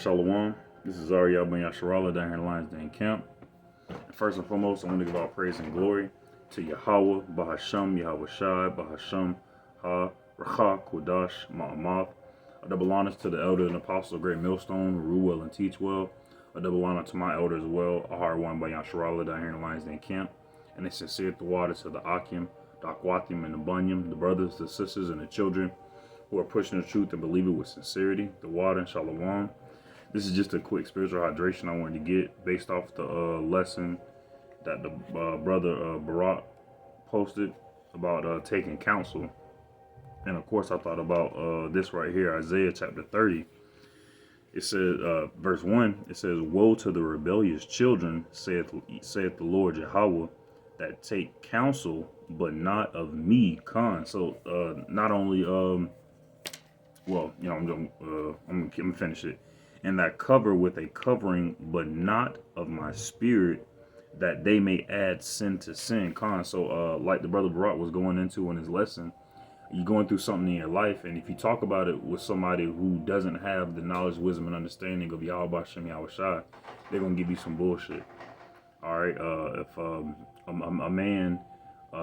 Shalom. This is Ariel Ben Yasharallah down here in Lions Den Camp. First and foremost, I want to give all praise and glory to Yahweh, Bahasham, Yahweh Shai, Bahasham, Ha, Racha, Kodash, Ma'amath. A double honor to the elder and apostle, great millstone, who rule well and teach well. A double honor to my elder as well, a hard one by Yasharallah down here in Lions Den Camp. And a sincere thwada to the Akim, the Akwatim, and the Bunyam, the brothers, the sisters, and the children who are pushing the truth and believe it with sincerity. The water and Shalom. This is just a quick spiritual hydration I wanted to get based off the lesson that the brother Barak posted about taking counsel. And of course, I thought about this right here, Isaiah chapter 30. It says, verse 1, it says, "Woe to the rebellious children, saith the Lord Yahweh, that take counsel, but not of me." So not only, I'm gonna finish it. "And that cover with a covering, but not of my spirit, that they may add sin to sin." So like the brother Barak was going into in his lesson, you're going through something in your life, and if you talk about it with somebody who doesn't have the knowledge, wisdom, and understanding of Yahweh Hashem Yahweh Shai, they're gonna give you some bullshit. All right, if a man,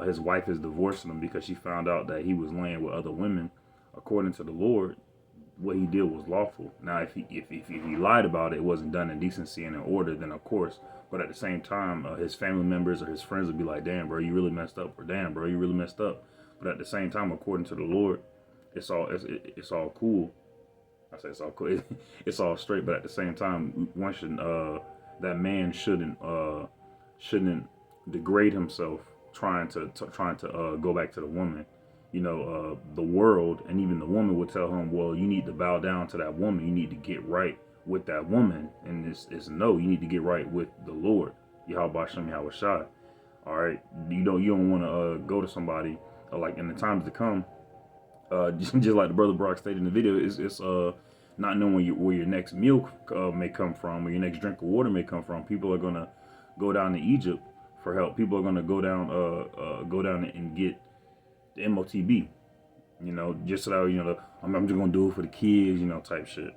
his wife is divorcing him because she found out that he was laying with other women, according to the Lord, what he did was lawful. Now, if he lied about it, it wasn't done in decency and in order, then of course. But at the same time, his family members or his friends would be like, "Damn, bro, you really messed up," or "Damn, bro, you really messed up." But at the same time, according to the Lord, it's all cool. I say it's all cool. It's all straight. But at the same time, one should that man shouldn't degrade himself trying to go back to the woman. The world and even the woman would tell him, "Well, you need to bow down to that woman. You need to get right with that woman." And it's no, you need to get right with the Lord, Yahweh Hashem Yahweh Shai. All right, you don't want to go to somebody like in the times to come. Just like the brother Brock stated in the video, it's not knowing where your next meal may come from, or your next drink of water may come from. People are gonna go down to Egypt for help. People are gonna go down and get the MOTB, just so that, I'm just gonna do it for the kids, type shit.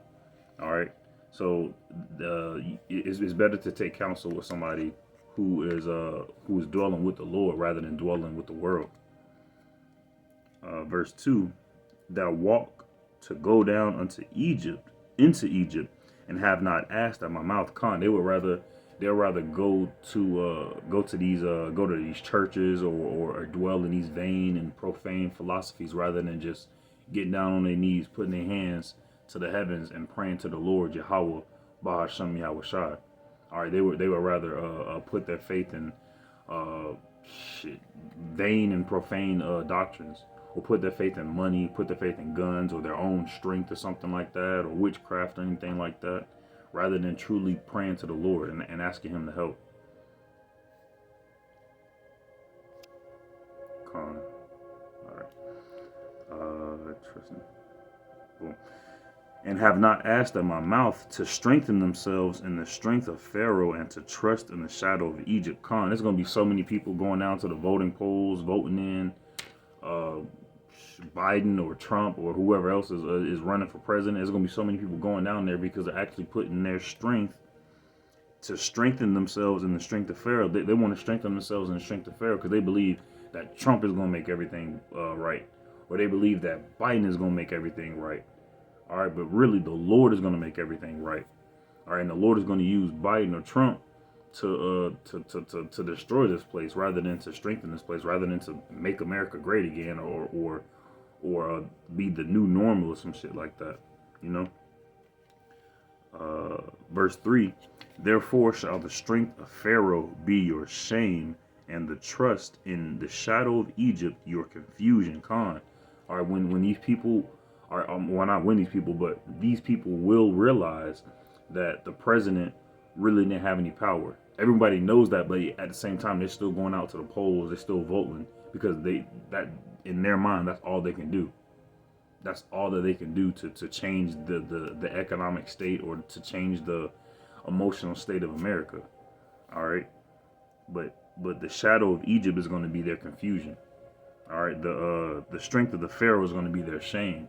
All right, so it's better to take counsel with somebody who is dwelling with the Lord rather than dwelling with the world. Verse 2, "Thou walk to go down into Egypt, and have not asked at my mouth." They'll rather go to these churches or dwell in these vain and profane philosophies rather than just getting down on their knees, putting their hands to the heavens and praying to the Lord Yahweh Bahasham Yahweh Shai. All right, they would rather put their faith in vain and profane doctrines, or put their faith in money, put their faith in guns or their own strength or something like that, or witchcraft or anything like that, rather than truly praying to the Lord and asking him to help. All right. Interesting. Boom. "And have not asked at my mouth to strengthen themselves in the strength of Pharaoh and to trust in the shadow of Egypt." There's going to be so many people going down to the voting polls, voting in Biden or Trump or whoever else is running for president. There's going to be so many people going down there because they're actually putting their strength to strengthen themselves in the strength of Pharaoh. They want to strengthen themselves in the strength of Pharaoh because they believe that Trump is going to make everything right, or they believe that Biden is going to make everything right. All right, but really the Lord is going to make everything right. All right, and the Lord is going to use Biden or Trump to destroy this place rather than to strengthen this place, rather than to make America great again, or be the new normal or some shit like that, Verse 3, "Therefore shall the strength of Pharaoh be your shame, and the trust in the shadow of Egypt your confusion." All right, when these people are, well, not when these people, but these people will realize that the president really didn't have any power. Everybody knows that, but at the same time, they're still going out to the polls. They're still voting because that in their mind, that's all they can do. That's all that they can do to change the economic state or to change the emotional state of America. All right, but the shadow of Egypt is going to be their confusion. All right, the strength of the Pharaoh is going to be their shame.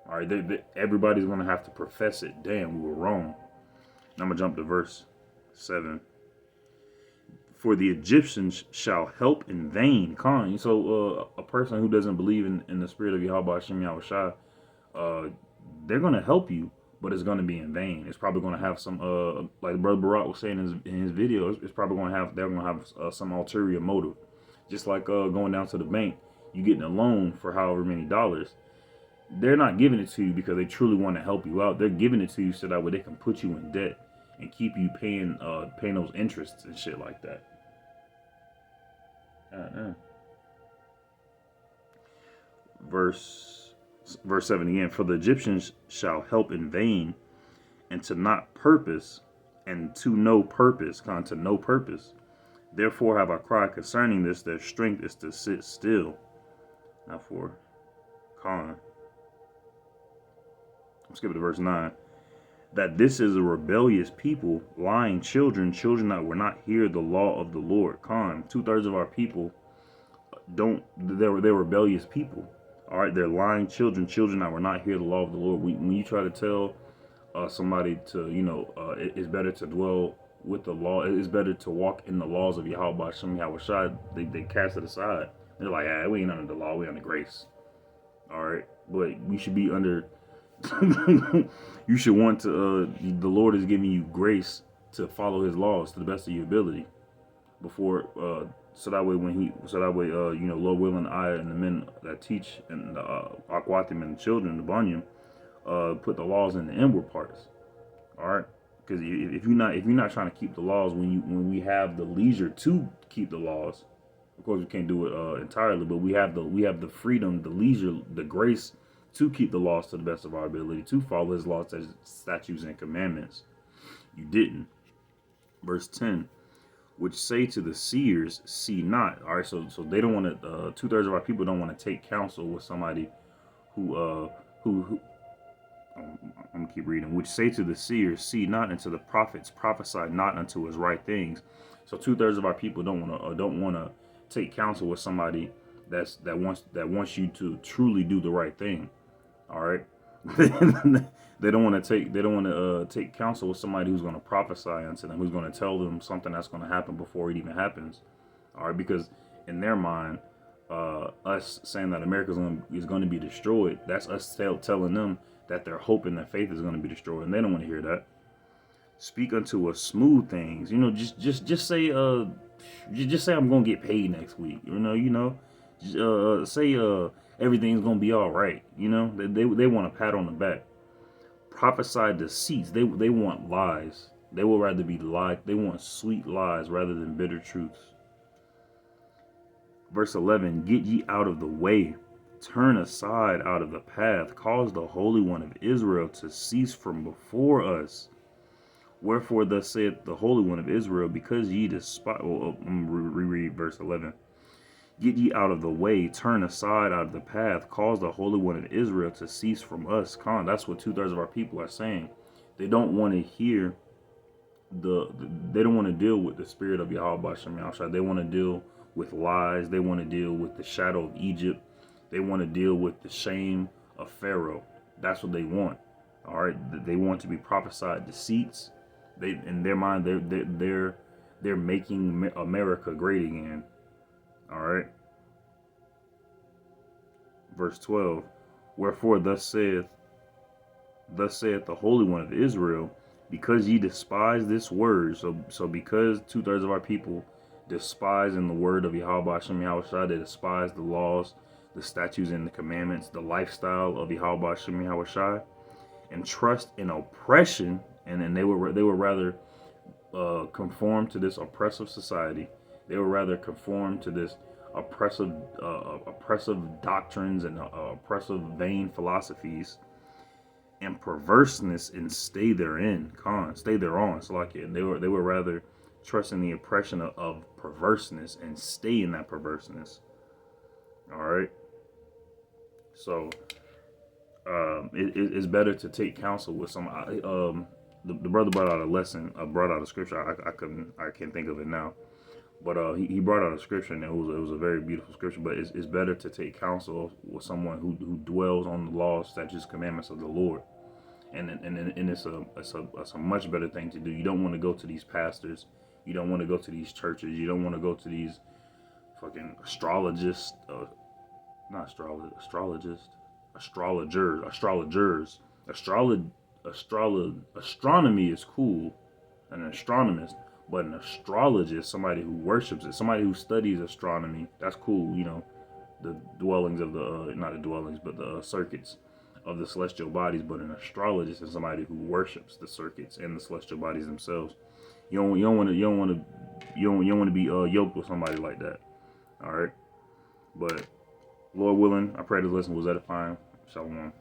All right, everybody's going to have to profess it. Damn, we were wrong. Now I'm going to jump to verse 7. For the Egyptians shall help in vain. Khan. So a person who doesn't believe in the spirit of Yahweh Hashem Yahweh Shai, they're going to help you, but it's going to be in vain. It's probably going to have some, like Brother Barak was saying in his video, it's probably going to have, they're going to have some ulterior motive. Just like going down to the bank, you getting a loan for however many dollars. They're not giving it to you because they truly want to help you out. They're giving it to you so that way they can put you in debt and keep you paying those interests and shit like that. Verse 7 again. For the Egyptians shall help in vain, and to not purpose, and to no purpose. To no purpose. Therefore have I cried concerning this, their strength is to sit still. Now for I'm skipping to verse 9. That this is a rebellious people, lying children that will not hear the law of the Lord. 2/3 of our people they're rebellious people. All right, they're lying children that will not hear the law of the Lord. When you try to tell somebody to, it's better to dwell with the law, it's better to walk in the laws of Yahweh Hashem Yahweh Shai, they cast it aside. They're like, we ain't under the law, we under grace. All right, but we should be under. You should want to. The Lord is giving you grace to follow His laws to the best of your ability. Before, so that way Lord willing, I and the men that teach and the Akwatim and the children, the Banyam, put the laws in the inward parts. All right, because if you're not trying to keep the laws when we have the leisure to keep the laws, of course we can't do it entirely, but we have the freedom, the leisure, the grace to keep the laws to the best of our ability, to follow His laws, statutes, and commandments. You didn't. Verse 10, which say to the seers, see not. All right, so they don't want to. 2/3 of our people don't want to take counsel with somebody who I'm gonna keep reading. Which say to the seers, see not, and to the prophets, prophesy not unto us right things. So 2/3 of our people don't want to take counsel with somebody that wants you to truly do the right thing. All right, they don't want to take counsel with somebody who's going to prophesy unto them, who's going to tell them something that's going to happen before it even happens. All right, because in their mind, us saying that America is going to be destroyed, that's us telling them that their hope and their faith is going to be destroyed, and they don't want to hear that. Speak unto us smooth things, just say I'm going to get paid next week, say everything's gonna be all right. They want a pat on the back. Prophesy deceits. They want lies. They will rather be lied. They want sweet lies rather than bitter truths. Verse 11, get ye out of the way. Turn aside out of the path. Cause the Holy One of Israel to cease from before us. Wherefore thus saith the Holy One of Israel, because ye despise. I'm going to reread verse 11. Get ye out of the way, turn aside out of the path, cause the Holy One of Israel to cease from us. That's what 2/3 of our people are saying. They don't want to hear they don't want to deal with the spirit of Yahweh Hashem Yahweh. They want to deal with lies. They want to deal with the shadow of Egypt. They want to deal with the shame of Pharaoh. That's what they want. All right, they want to be prophesied deceits. In their mind, they're making America great again. All right. Verse 12. Wherefore thus saith the Holy One of Israel, because ye despise this word. So because 2/3 of our people despise in the word of Yahweh Hashem Yahweh Shai, they despise the laws, the statutes, and the commandments, the lifestyle of Yahweh Hashem Yahweh Shai, and trust in oppression, and then they would rather conform to this oppressive society. They would rather conform to this oppressive doctrines and oppressive vain philosophies and perverseness and stay therein. Stay thereon. So like they would rather trust in the oppression of perverseness and stay in that perverseness. All right. So it's better to take counsel with somebody. The brother brought out a lesson, brought out a scripture. I can't think of it now. But he brought out a scripture, and it was a very beautiful scripture. But it's better to take counsel with someone who dwells on the laws, statutes, commandments of the Lord, and it's a much better thing to do. You don't want to go to these pastors, you don't want to go to these churches, you don't want to go to these fucking astrologists, not astrologists, astrologers. Astronomy is cool, an astronomist, but an astrologist, somebody who worships it, somebody who studies astronomy, that's cool. The dwellings of the not the dwellings, but the circuits of the celestial bodies. But an astrologist is somebody who worships the circuits and the celestial bodies themselves. You don't want to be yoked with somebody like that. All right, but Lord willing, I pray this lesson was edifying. Shalom.